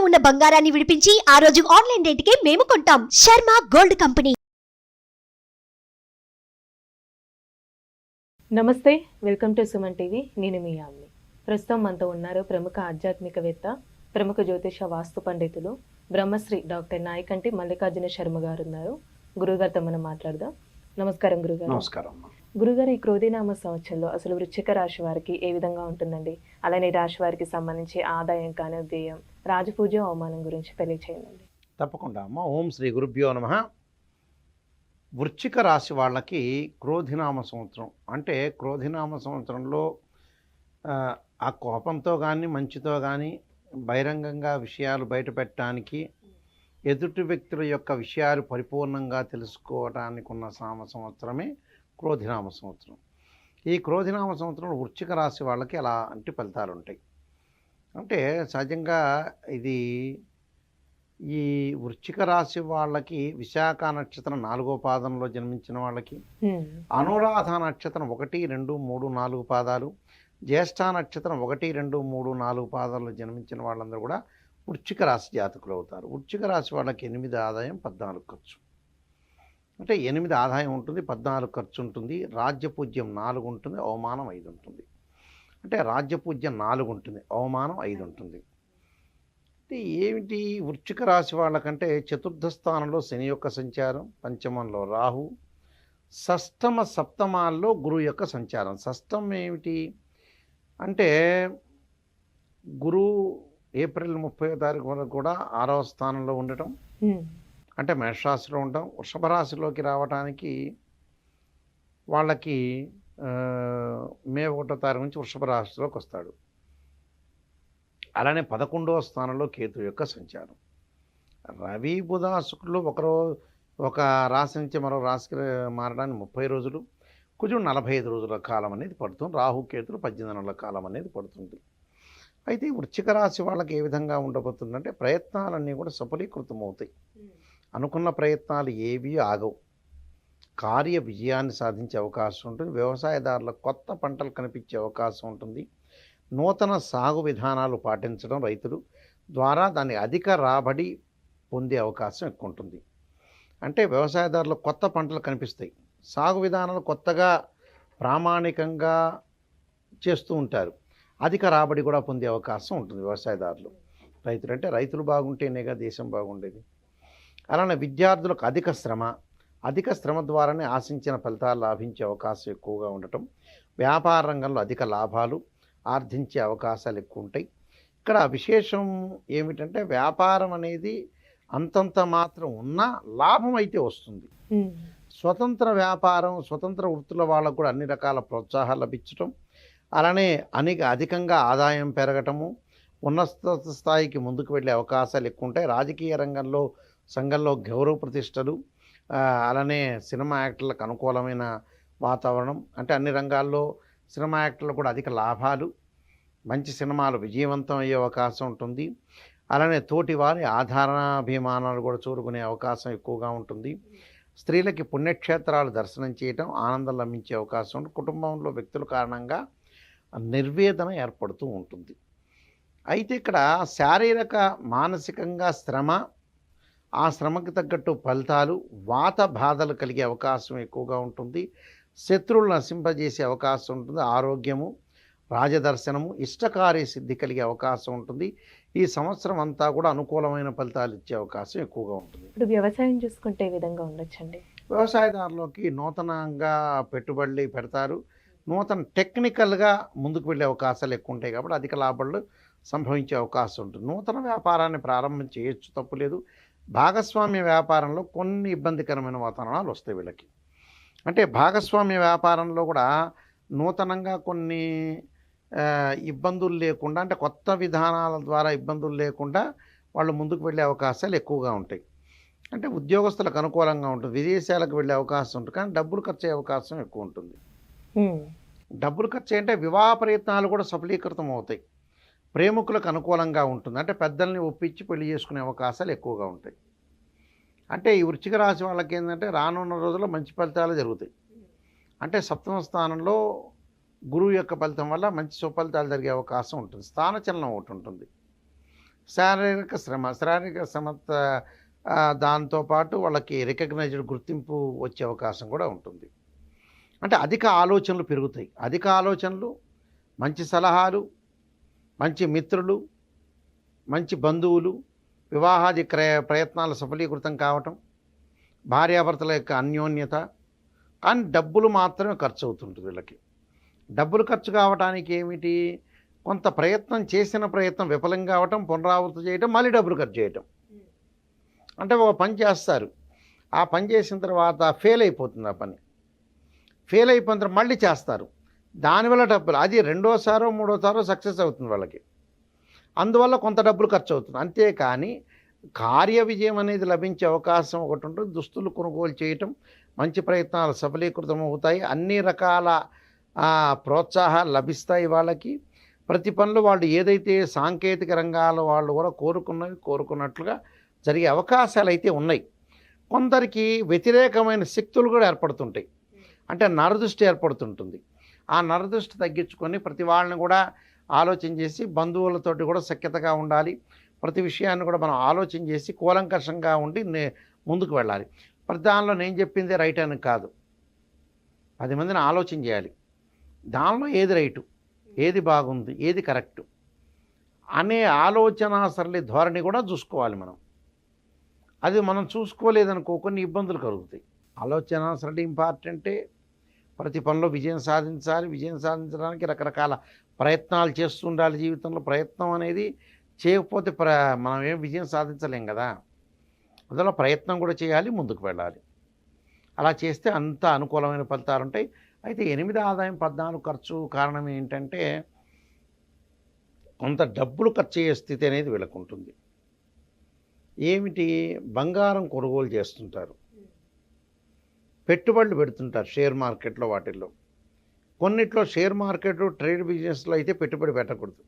ఉన్న బంగారాన్ని విడిపించి ఆ రోజు ఆన్లైన్ రేటుకే మేము కొంటాం. Sharma gold company. నమస్తే, వెల్కమ్ టు సుమన్ టీవీ. నేను మీ యామ్ని. ప్రస్తుతం మనతో ఉన్నారు ప్రముఖ ఆధ్యాత్మికవేత్త, ప్రముఖ జ్యోతిష వాస్తు పండితులు, బ్రహ్మశ్రీ డాక్టర్ నాయకంటి మల్లికార్జున శర్మ గారు ఉన్నారు. గురుగారితో మనం మాట్లాడదాం. నమస్కారం గురుగారు. నమస్కారం. గురుగారు, ఈ క్రోధినామ సంవత్సరంలో అసలు వృశ్చిక రాశి వారికి ఏ విధంగా ఉంటుందండి? అలానే రాశి వారికి సంబంధించి ఆదాయం కానీ వ్యయం, రాజపూజ, అవమానం గురించి తెలియచేయండి. తప్పకుండా అమ్మ. ఓం శ్రీ గురుభ్యో నమః. వృశ్చిక రాశి వాళ్ళకి క్రోధినామ సంవత్సరం అంటే క్రోధినామ సంవత్సరంలో ఆ కోపంతో కానీ మంచితో కానీ బహిరంగంగా విషయాలు బయటపెట్టడానికి, ఎదుటి వ్యక్తుల యొక్క విషయాలు పరిపూర్ణంగా తెలుసుకోవడానికి ఉన్న సంవత్సరమే క్రోధినామ సంవత్సరం. ఈ క్రోధినామ సంవత్సరంలో వృశ్చిక రాశి వాళ్ళకి అలాంటి ఫలితాలు ఉంటాయి. అంటే సహజంగా ఈ వృశ్చిక రాశి వాళ్ళకి విశాఖ నక్షత్రం 4వ పాదంలో జన్మించిన వాళ్ళకి, అనురాధ నక్షత్రం 1, 2, 3, 4 పాదాలు, జ్యేష్ఠ నక్షత్రం 1, 2, 3, 4 పాదాల్లో జన్మించిన వాళ్ళందరూ కూడా వృశ్చిక రాశి జాతకులు అవుతారు. వృశ్చిక రాశి వాళ్ళకి 8 ఆదాయం 14 ఖర్చు. అంటే 8 ఆదాయం ఉంటుంది, 14 ఖర్చు ఉంటుంది. రాజ్యపూజ్యం 4 ఉంటుంది, అవమానం 5 ఉంటుంది. అంటే రాజ్యపూజ్యం 4 ఉంటుంది, అవమానం 5 ఉంటుంది. అంటే ఏమిటి వృశ్చిక రాశి వాళ్ళకంటే చతుర్థ స్థానంలో శని యొక్క సంచారం, పంచమంలో రాహు, షష్టమ సప్తమాల్లో గురువు యొక్క సంచారం. షష్టం ఏమిటి అంటే గురువు ఏప్రిల్ 30వ తారీఖు వరకు కూడా 6వ స్థానంలో ఉండటం, అంటే మేషరాశిలో ఉండటం. వృషభ రాశిలోకి రావడానికి వాళ్ళకి మే 1వ తారీఖు నుంచి వృషభ రాశిలోకి వస్తాడు. అలానే 11వ స్థానంలో కేతు యొక్క సంచారం. రవి బుధ శుక్రులు ఒక రాశి నుంచి మరో రాశికి మారడానికి 30 రోజులు, కుజుడు 45 రోజుల కాలం అనేది పడుతుంది. రాహు కేతులు 18 నెలల కాలం అనేది పడుతుంది. అయితే వృశ్చిక రాశి వాళ్ళకి ఏ విధంగా ఉండబోతుందంటే ప్రయత్నాలన్నీ కూడా సఫలీకృతం అవుతాయి. అనుకున్న ప్రయత్నాలు ఏవీ ఆగవు. కార్య విజయాన్ని సాధించే అవకాశం ఉంటుంది. వ్యవసాయదారులకు కొత్త పంటలు కనిపించే అవకాశం ఉంటుంది. నూతన సాగు విధానాలు పాటించడం రైతులు ద్వారా దాన్ని అధిక రాబడి పొందే అవకాశం ఎక్కువ ఉంటుంది. అంటే వ్యవసాయదారులకు కొత్త పంటలు కనిపిస్తాయి. సాగు విధానాలు కొత్తగా ప్రామాణికంగా చేస్తూ ఉంటారు. అధిక రాబడి కూడా పొందే అవకాశం ఉంటుంది వ్యవసాయదారులు. రైతులు అంటే రైతులు బాగుంటేనేగా దేశం బాగుండేది. అలానే విద్యార్థులకు అధిక శ్రమ ద్వారానే ఆశించిన ఫలితాలు లాభించే అవకాశం ఎక్కువగా ఉండటం, వ్యాపార రంగంలో అధిక లాభాలు ఆర్జించే అవకాశాలు ఎక్కువ ఉంటాయి. ఇక్కడ విశేషం ఏమిటంటే వ్యాపారం అనేది అంతంత మాత్రం ఉన్నా లాభం అయితే వస్తుంది. స్వతంత్ర వ్యాపారం, స్వతంత్ర వృత్తుల వాళ్ళకు కూడా అన్ని రకాల ప్రోత్సాహాలు లభించటం, అలానే అధికంగా ఆదాయం పెరగటము, ఉన్నత స్థాయికి ముందుకు వెళ్ళే అవకాశాలు ఎక్కువ ఉంటాయి. రాజకీయ సంఘంలో గౌరవ ప్రతిష్టలు, అలానే సినిమా యాక్టర్లకు అనుకూలమైన వాతావరణం. అంటే అన్ని రంగాల్లో సినిమా యాక్టర్లు కూడా అధిక లాభాలు, మంచి సినిమాలు విజయవంతం అయ్యే అవకాశం ఉంటుంది. అలానే తోటి వారి ఆధారాభిమానాలు కూడా చూరుకునే అవకాశం ఎక్కువగా ఉంటుంది. స్త్రీలకి పుణ్యక్షేత్రాలు దర్శనం చేయటం ఆనందం లభించే అవకాశం ఉంటుంది. కుటుంబంలో వ్యక్తుల కారణంగా నిర్వేదన ఏర్పడుతూ ఉంటుంది. అయితే ఇక్కడ శారీరక మానసికంగా శ్రమ, ఆ శ్రమకు తగ్గట్టు ఫలితాలు, వాత బాధలు కలిగే అవకాశం ఎక్కువగా ఉంటుంది. శత్రువులు నశింపజేసే అవకాశం ఉంటుంది. ఆరోగ్యము, రాజదర్శనము, ఇష్టకార్య సిద్ధి కలిగే అవకాశం ఉంటుంది. ఈ సంవత్సరం అంతా కూడా అనుకూలమైన ఫలితాలు ఇచ్చే అవకాశం ఎక్కువగా ఉంటుంది. ఇప్పుడు వ్యవసాయం చూసుకుంటే ఏ విధంగా ఉండొచ్చండి? వ్యవసాయదారులకి నూతనంగా పెట్టుబడులు పెడతారు. నూతన టెక్నికల్గా ముందుకు వెళ్ళే అవకాశాలు ఎక్కువ ఉంటాయి కాబట్టి అధిక లాభాలు సంభవించే అవకాశం ఉంటుంది. నూతన వ్యాపారాన్ని ప్రారంభం చేయొచ్చు, తప్పులేదు. భాగస్వామ్య వ్యాపారంలో కొన్ని ఇబ్బందికరమైన వాతావరణాలు వస్తాయి వీళ్ళకి. అంటే భాగస్వామ్య వ్యాపారంలో కూడా నూతనంగా కొన్ని ఇబ్బందులు లేకుండా, అంటే కొత్త విధానాల ద్వారా ఇబ్బందులు లేకుండా వాళ్ళు ముందుకు వెళ్ళే అవకాశాలు ఎక్కువగా ఉంటాయి. అంటే ఉద్యోగస్తులకు అనుకూలంగా ఉంటుంది. విదేశాలకు వెళ్ళే అవకాశం ఉంటుంది, కానీ డబ్బులు ఖర్చు అయ్యే అవకాశం ఎక్కువ ఉంటుంది. డబ్బులు ఖర్చు అంటే వివాహ ప్రయత్నాలు కూడా సఫలీకృతం అవుతాయి. ప్రేమికులకు అనుకూలంగా ఉంటుంది. అంటే పెద్దల్ని ఒప్పించి పెళ్లి చేసుకునే అవకాశాలు ఎక్కువగా ఉంటాయి. అంటే ఈ వృశ్చిక రాశి వాళ్ళకి ఏంటంటే రానున్న రోజుల్లో మంచి ఫలితాలు జరుగుతాయి. అంటే సప్తమ స్థానంలో గురువు యొక్క ఫలితం వల్ల మంచి సుఫలితాలు జరిగే అవకాశం ఉంటుంది. స్థానచలనం ఒకటి ఉంటుంది. శారీరక శ్రమ దాంతోపాటు వాళ్ళకి రికగ్నైజ్డ్ గుర్తింపు వచ్చే అవకాశం కూడా ఉంటుంది. అంటే అధిక ఆలోచనలు పెరుగుతాయి. అధిక ఆలోచనలు, మంచి సలహాలు, మంచి మిత్రులు, మంచి బంధువులు, వివాహాది ప్రయత్నాలు సఫలీకృతం కావటం, భార్యాభర్తల యొక్క అన్యోన్యత. కానీ డబ్బులు మాత్రమే ఖర్చు అవుతుంటుంది వీళ్ళకి. డబ్బులు ఖర్చు కావటానికి ఏమిటి, కొంత ప్రయత్నం చేసిన ప్రయత్నం విఫలం కావటం, పునరావృతం చేయటం, మళ్ళీ డబ్బులు ఖర్చు చేయటం. అంటే ఒక పని చేస్తారు, ఆ పని చేసిన తర్వాత ఫెయిల్ అయిపోతుంది. ఆ పని ఫెయిల్ అయిపోయిన తర్వాత మళ్ళీ చేస్తారు, దానివల్ల డబ్బులు, అది రెండోసారో మూడోసారో సక్సెస్ అవుతుంది వాళ్ళకి. అందువల్ల కొంత డబ్బులు ఖర్చు అవుతుంది. అంతేకాని కార్య విజయం అనేది లభించే అవకాశం ఒకటి ఉంటుంది. దుస్తులు కొనుగోలు చేయటం, మంచి ప్రయత్నాలు సఫలీకృతం అవుతాయి, అన్ని రకాల ప్రోత్సాహాలు లభిస్తాయి వాళ్ళకి. ప్రతి పనులు వాళ్ళు ఏదైతే సాంకేతిక రంగాల వాళ్ళు కూడా కోరుకున్నట్లుగా జరిగే అవకాశాలు అయితే ఉన్నాయి. కొందరికి వ్యతిరేకమైన శక్తులు కూడా ఏర్పడుతుంటాయి. అంటే నరదృష్టి ఏర్పడుతుంటుంది. ఆ నరదృష్టి తగ్గించుకొని ప్రతి వాళ్ళని కూడా ఆలోచన చేసి బంధువులతోటి కూడా సఖ్యతగా ఉండాలి. ప్రతి విషయాన్ని కూడా మనం ఆలోచన చేసి కూలంకషంగా ఉండి ముందుకు వెళ్ళాలి. ప్రతి దానిలో నేను చెప్పిందే రైట్ అని కాదు, 10 మందిని ఆలోచన చేయాలి. దానిలో ఏది రైటు, ఏది బాగుంది, ఏది కరెక్టు అనే ఆలోచన సరళి ధోరణి కూడా చూసుకోవాలి మనం. అది మనం చూసుకోలేదనుకో కొన్ని ఇబ్బందులు కలుగుతాయి. ఆలోచన సరళి ఇంపార్టెంటే. ప్రతి పనిలో విజయం సాధించాలి. విజయం సాధించడానికి రకరకాల ప్రయత్నాలు చేస్తుండాలి. జీవితంలో ప్రయత్నం అనేది చేయకపోతే మనం ఏం విజయం సాధించలేం కదా. అందులో ప్రయత్నం కూడా చేయాలి, ముందుకు వెళ్ళాలి. అలా చేస్తే అంత అనుకూలమైన ఫలితాలు ఉంటాయి. అయితే 8 ఆదాయం 14 ఖర్చు కారణం ఏంటంటే కొంత డబ్బులు ఖర్చు అయ్యే స్థితి అనేది వీళ్ళకు ఉంటుంది. ఏమిటి, బంగారం కొనుగోలు చేస్తుంటారు, పెట్టుబడులు పెడుతుంటారు షేర్ మార్కెట్లో, వాటిల్లో కొన్నిట్లో షేర్ మార్కెట్ ట్రేడ్ బిజినెస్లో అయితే పెట్టుబడి పెట్టకూడదు.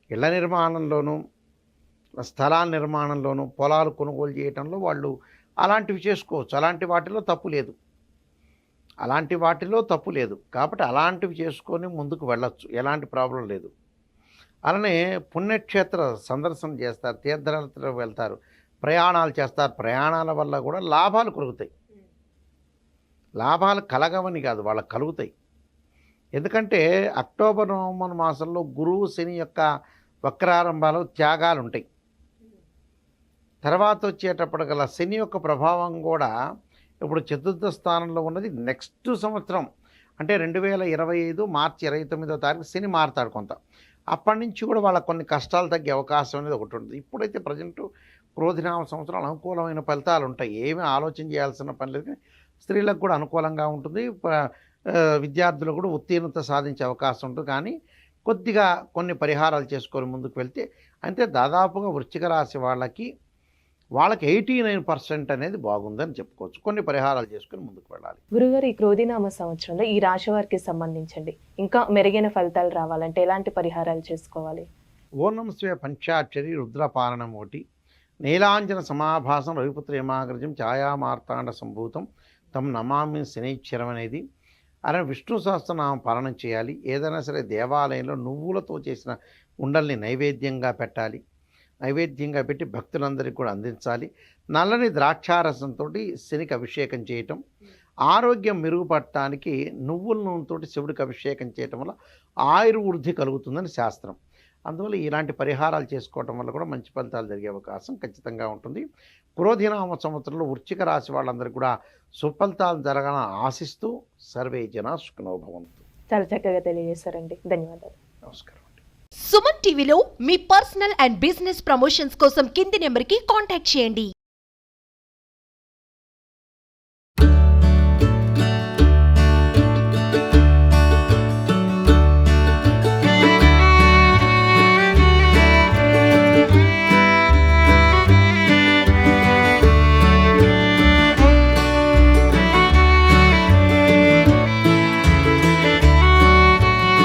ఇళ్ల నిర్మాణంలోనూ, స్థలాల నిర్మాణంలోనూ, పొలాలు కొనుగోలు చేయడంలో వాళ్ళు అలాంటివి చేసుకోవచ్చు. అలాంటి వాటిలో తప్పు లేదు. కాబట్టి అలాంటివి చేసుకొని ముందుకు వెళ్ళొచ్చు, ఎలాంటి ప్రాబ్లం లేదు. అలానే పుణ్యక్షేత్ర సందర్శన చేస్తారు, తీర్థయాత్రలకు వెళ్తారు, ప్రయాణాలు చేస్తారు. ప్రయాణాల వల్ల కూడా లాభాలు కలుగుతాయి. లాభాలు కలగవని కాదు, వాళ్ళకు కలుగుతాయి. ఎందుకంటే అక్టోబర్ నవంబర్ మాసంలో గురువు శని యొక్క వక్రారంభాలు త్యాగాలు ఉంటాయి. తర్వాత వచ్చేటప్పటికల్లా శని యొక్క ప్రభావం కూడా ఇప్పుడు చతుర్థ స్థానంలో ఉన్నది. నెక్స్ట్ సంవత్సరం అంటే 2025 మార్చి 29వ తారీఖు శని మారుతాడు కొంత. అప్పటి నుంచి కూడా వాళ్ళకు కొన్ని కష్టాలు తగ్గే అవకాశం అనేది ఒకటి ఉంటుంది. ఇప్పుడైతే ప్రజెంట్ క్రోధినామ సంవత్సరాలు అనుకూలమైన ఫలితాలు ఉంటాయి. ఏమీ ఆలోచన చేయాల్సిన పని లేదు. స్త్రీలకు కూడా అనుకూలంగా ఉంటుంది. విద్యార్థులకు కూడా ఉత్తీర్ణత సాధించే అవకాశం ఉంటుంది. కానీ కొద్దిగా కొన్ని పరిహారాలు చేసుకొని ముందుకు వెళ్తే అంటే దాదాపుగా వృశ్చిక రాశి వాళ్ళకి 89% అనేది బాగుందని చెప్పుకోవచ్చు. కొన్ని పరిహారాలు చేసుకుని ముందుకు వెళ్ళాలి. గురుగారు, ఈ క్రోధినామ సంవత్సరంలో ఈ రాశి వారికి సంబంధించండి ఇంకా మెరుగైన ఫలితాలు రావాలంటే ఎలాంటి పరిహారాలు చేసుకోవాలి? ఓం స్వే పంచాక్షరి రుద్రపాలనం ఒకటి, నీలాంజన సమాభాసం రవిపుత్ర యమాగ్రజం ఛాయామార్తాండ సంభూతం తం నమామి శనైశ్వరం అనేది. అలానే విష్ణు సహస్రనామం పాలన చేయాలి. ఏదైనా సరే దేవాలయంలో నువ్వులతో చేసిన ఉండల్ని నైవేద్యంగా పెట్టాలి. నైవేద్యంగా పెట్టి భక్తులందరికీ కూడా అందించాలి. నల్లని ద్రాక్షారసంతో శనికి అభిషేకం చేయటం, ఆరోగ్యం మెరుగుపడటానికి నువ్వుల నూనెతో శివుడికి అభిషేకం చేయటం వల్ల ఆయుర్వృద్ధి కలుగుతుందని శాస్త్రం. అందువల్ల ఇలాంటి పరిహారాలు చేసుకోవటం వల్ల కూడా మంచి ఫలితాలు జరిగే అవకాశం ఖచ్చితంగా ఉంటుంది. క్రోధినామ సంవత్సరంలో వృశ్చిక రాశి వాళ్ళందరికీ కూడా సుఫలితాలు జరగాలని ఆశిస్తూ సర్వే జన సుఖినో భవంతు. చాలా చక్కగా తెలియజేశారండి, ధన్యవాదాలు. నమస్కారం. సుమన్ టీవీలో మీ పర్సనల్ అండ్ బిజినెస్ ప్రమోషన్స్ కోసం కింది నెంబర్కి కాంటాక్ట్ చేయండి.